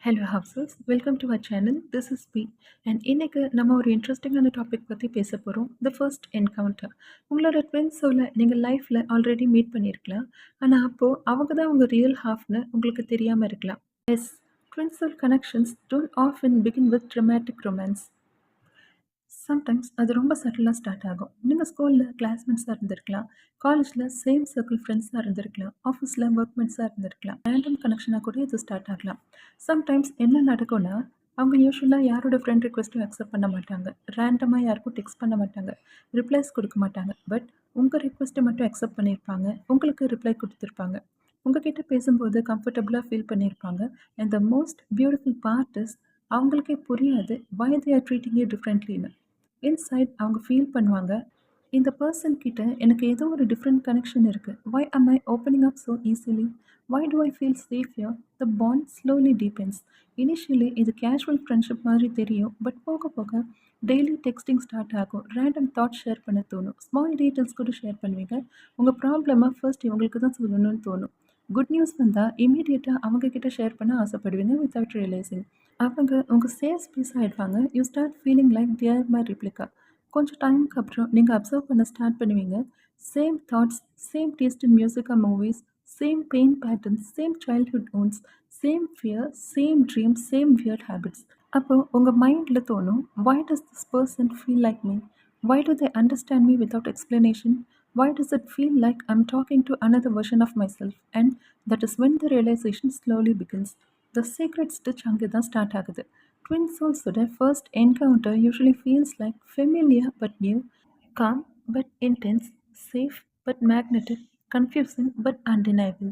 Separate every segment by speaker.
Speaker 1: Hello housers welcome to our channel. This is B. And இன்னைக்கு நம்ம ஒரு இன்ட்ரெஸ்டிங்கான டாபிக் பற்றி பேச போகிறோம். The first encounter. உங்களோட ட்வின் சோலை நீங்கள் லைஃப்பில் ஆல்ரெடி மீட் பண்ணியிருக்கலாம். ஆனால் அப்போது அவங்க தான் உங்கள் ரியல் ஹாஃப்னு உங்களுக்கு தெரியாமல் இருக்கலாம். Yes, twin soul connections don't often begin with dramatic romance. Sometimes அது ரொம்ப சட்டிலாக ஸ்டார்ட் ஆகும். நீங்கள் ஸ்கூலில் கிளாஸ்மேட்ஸாக இருந்திருக்கலாம், காலேஜில் சேம் சர்க்கிள் ஃப்ரெண்ட்ஸாக இருந்திருக்கலாம், ஆஃபீஸில் ஒர்க்மேட்ஸாக இருந்திருக்கலாம். ரேண்டம் கனெக்ஷனாக கூட இது ஸ்டார்ட் ஆகலாம். சம்டைம்ஸ் என்ன நடக்கும்னா, அவங்க யூஸ்வலாக யாரோட ஃப்ரெண்ட் ரிக்வெஸ்ட்டும் அக்செப்ட் பண்ண மாட்டாங்க, ரேண்டமாக யாருக்கும் டெக்ஸ்ட் பண்ண மாட்டாங்க, ரிப்ளைஸ் கொடுக்க மாட்டாங்க. பட் உங்கள் ரிக்வெஸ்ட்டை மட்டும் அக்செப்ட் பண்ணியிருப்பாங்க, உங்களுக்கு ரிப்ளை கொடுத்துருப்பாங்க, உங்ககிட்ட பேசும்போது கம்ஃபர்டபுளாக ஃபீல் பண்ணியிருப்பாங்க. And the most beautiful part is அவங்களுக்கே புரியாது why they are treating you differentlyன்னு. இன்சைட் அவங்க ஃபீல் பண்ணுவாங்க, இந்த பர்சன் கிட்ட எனக்கு ஏதோ ஒரு டிஃப்ரெண்ட் கனெக்ஷன் இருக்குது. வை am I opening up so easily? Why do I feel safe here? The bond slowly deepens. Initially இது கேஷுவல் ஃப்ரெண்ட்ஷிப் மாதிரி தெரியும். பட் போக போக டெய்லி டெக்ஸ்டிங் ஸ்டார்ட் ஆகும். ரேண்டம் தாட் ஷேர் பண்ண தோணும். ஸ்மால் டீட்டெயில்ஸ் கூட ஷேர் பண்ணுவீங்க. உங்கள் ப்ராப்ளமாக ஃபர்ஸ்ட் இவங்களுக்கு தான் சொல்லணும்னு தோணும். குட் நியூஸ் வந்தால் இமீடியட்டாக அவங்கக்கிட்ட ஷேர் பண்ண ஆசைப்படுவீங்க வித்தவுட் ரியலைசிங். அவங்க உங்கள் சேஃப் ஸ்பேஸ் ஆகிடுவாங்க. You start feeling like they're my replica. கொஞ்சம் டைமுக்கு அப்புறம் நீங்கள் அப்சர்வ் பண்ண ஸ்டார்ட் பண்ணுவீங்க. Same thoughts, same taste in music or movies, same pain patterns, same childhood ones, same fear, same dreams, same weird habits. அப்போ உங்கள் மைண்டில் தோணும், why does this person feel like me? Why do they understand me without explanation? Why does it feel like I'm talking to another version of myself? And that is when the realization slowly begins. The secret stitch அங்கே தான் start ஆகுது. Twin சோல்ஸோட first encounter usually feels like familiar but new, calm but intense, safe but magnetic, confusing but undeniable.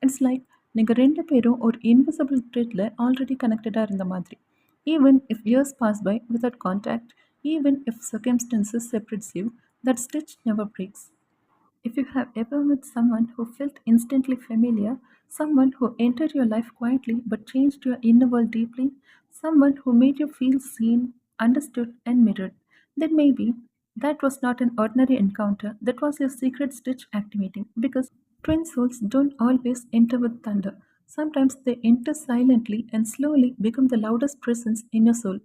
Speaker 1: It's like நீங்கள் ரெண்டு பேரும் ஒரு invisible த்ரெட்டில் already கனெக்டடாக இருந்த மாதிரி. Even if years pass by without contact, even if circumstances separates you, that stitch never breaks. If you have ever met someone who felt instantly familiar, someone who entered your life quietly but changed your inner world deeply, someone who made you feel seen, understood, and mirrored, then maybe that was not an ordinary encounter, that was your secret stitch activating. Because twin souls don't always enter with thunder. Sometimes they enter silently and slowly become the loudest presence in your soul.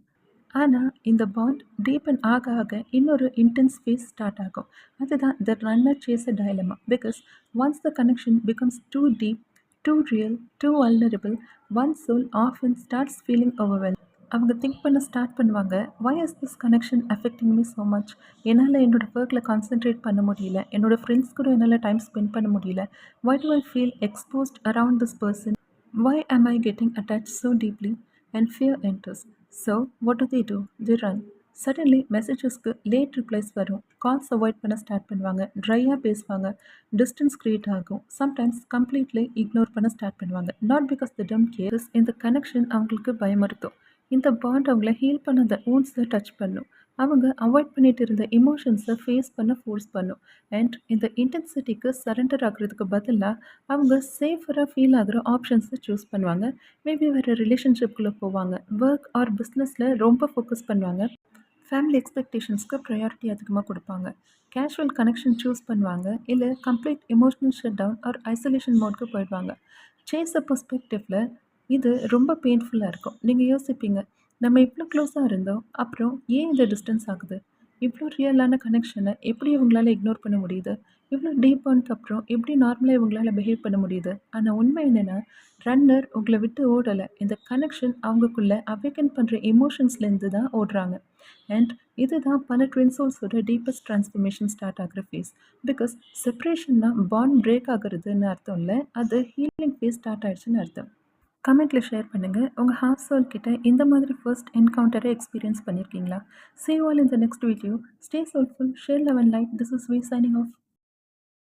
Speaker 1: ஆனால் இந்த bond deepen ஆக ஆக இன்னொரு intense face start ஆகும். அதுதான் the runner chase dilemma. Because once the connection becomes too deep, too real, too vulnerable, one soul often starts feeling overwhelm. அவங்க think பண்ண start பண்ணுவாங்க, why is this connection affecting me so much? என்னால் என்னோடய ஒர்க்கில் concentrate பண்ண முடியல, என்னோடய friends கூட என்னால் டைம் ஸ்பெண்ட் பண்ண முடியல. why do I feel exposed around this person? Why am I getting attached so deeply? And fear enters. So, what do? They run. Suddenly, மெசேஜஸ்க்கு லேட் ரிப்ளைஸ் வரும். கால்ஸ் அவாய்ட் பண்ண start பண்ணுவாங்க. ட்ரையாக பேசுவாங்க. Distance create ஆகும். Sometimes completely ignore பண்ண start பண்ணுவாங்க. Not because the dumb cares, இந்த கனெக்ஷன் அவங்களுக்கு பயமுறுத்தும். இந்த பாண்ட் அவங்கள ஹீல் பண்ண ஊன்ஸை டச் பண்ணும். அவங்க அவாய்ட் பண்ணிட்டு இருந்த எமோஷன்ஸை ஃபேஸ் பண்ண ஃபோர்ஸ் பண்ணும். அண்ட் இந்த இன்டென்சிட்டிக்கு சரண்டர் ஆகுறதுக்கு பதிலாக அவங்க சேஃபராக ஃபீல் ஆகிற ஆப்ஷன்ஸை சூஸ் பண்ணுவாங்க. மேபி வேறு ரிலேஷன்ஷிப்குள்ளே போவாங்க. ஒர்க் ஆர் பிஸ்னஸில் ரொம்ப ஃபோக்கஸ் பண்ணுவாங்க. ஃபேமிலி எக்ஸ்பெக்டேஷன்ஸ்க்கு ப்ரையாரிட்டி அதிகமாக கொடுப்பாங்க. கேஷுவல் கனெக்ஷன் சூஸ் பண்ணுவாங்க. இல்லை complete emotional shut down or isolation மோட்க்கு போயிடுவாங்க. சேஸ் அ பெர்ஸ்பெக்டிவில் இது ரொம்ப பெயின்ஃபுல்லாக இருக்கும். நீங்கள் யோசிப்பீங்க, நம்ம இவ்வளோ க்ளோஸாக இருந்தோம், அப்புறம் ஏன் இந்த டிஸ்டன்ஸ் ஆகுது? இவ்வளோ ரியலான கனெக்ஷனை எப்படி இவங்களால இக்னோர் பண்ண முடியுது? இவ்வளோ டீப்பானதுக்கு அப்புறம் எப்படி நார்மலாக இவங்களால பிஹேவ் பண்ண முடியுது? ஆனால் உண்மை என்னென்னா, ரன்னர் உங்களை விட்டு ஓடலை. இந்த கனெக்ஷன் அவங்களுக்குள்ளே அவேக்கன் பண்ணுற எமோஷன்ஸ்லேருந்து தான் ஓடுறாங்க. அண்ட் இதுதான் பல ட்வின் சோல்ஸோட டீப்பஸ்ட் ட்ரான்ஸ்ஃபர்மேஷன் ஸ்டார்ட் ஆகிற ஃபேஸ். பிகாஸ் செப்பரேஷன்னா பாண்ட் பிரேக் ஆகுறதுன்னு அர்த்தம் இல்லை, அது ஹீலிங் ஃபேஸ் ஸ்டார்ட் ஆகிடுச்சுன்னு அர்த்தம். கமெண்ட்டில் ஷேர் பண்ணுங்கள், உங்கள் ஹாஃப் சோல் கிட்ட இந்த மாதிரி ஃபர்ஸ்ட் என்கவுண்டரை எக்ஸ்பீரியன்ஸ் பண்ணியிருக்கீங்களா? See you all in the next video. Stay soulful, share love and light. This is V signing off.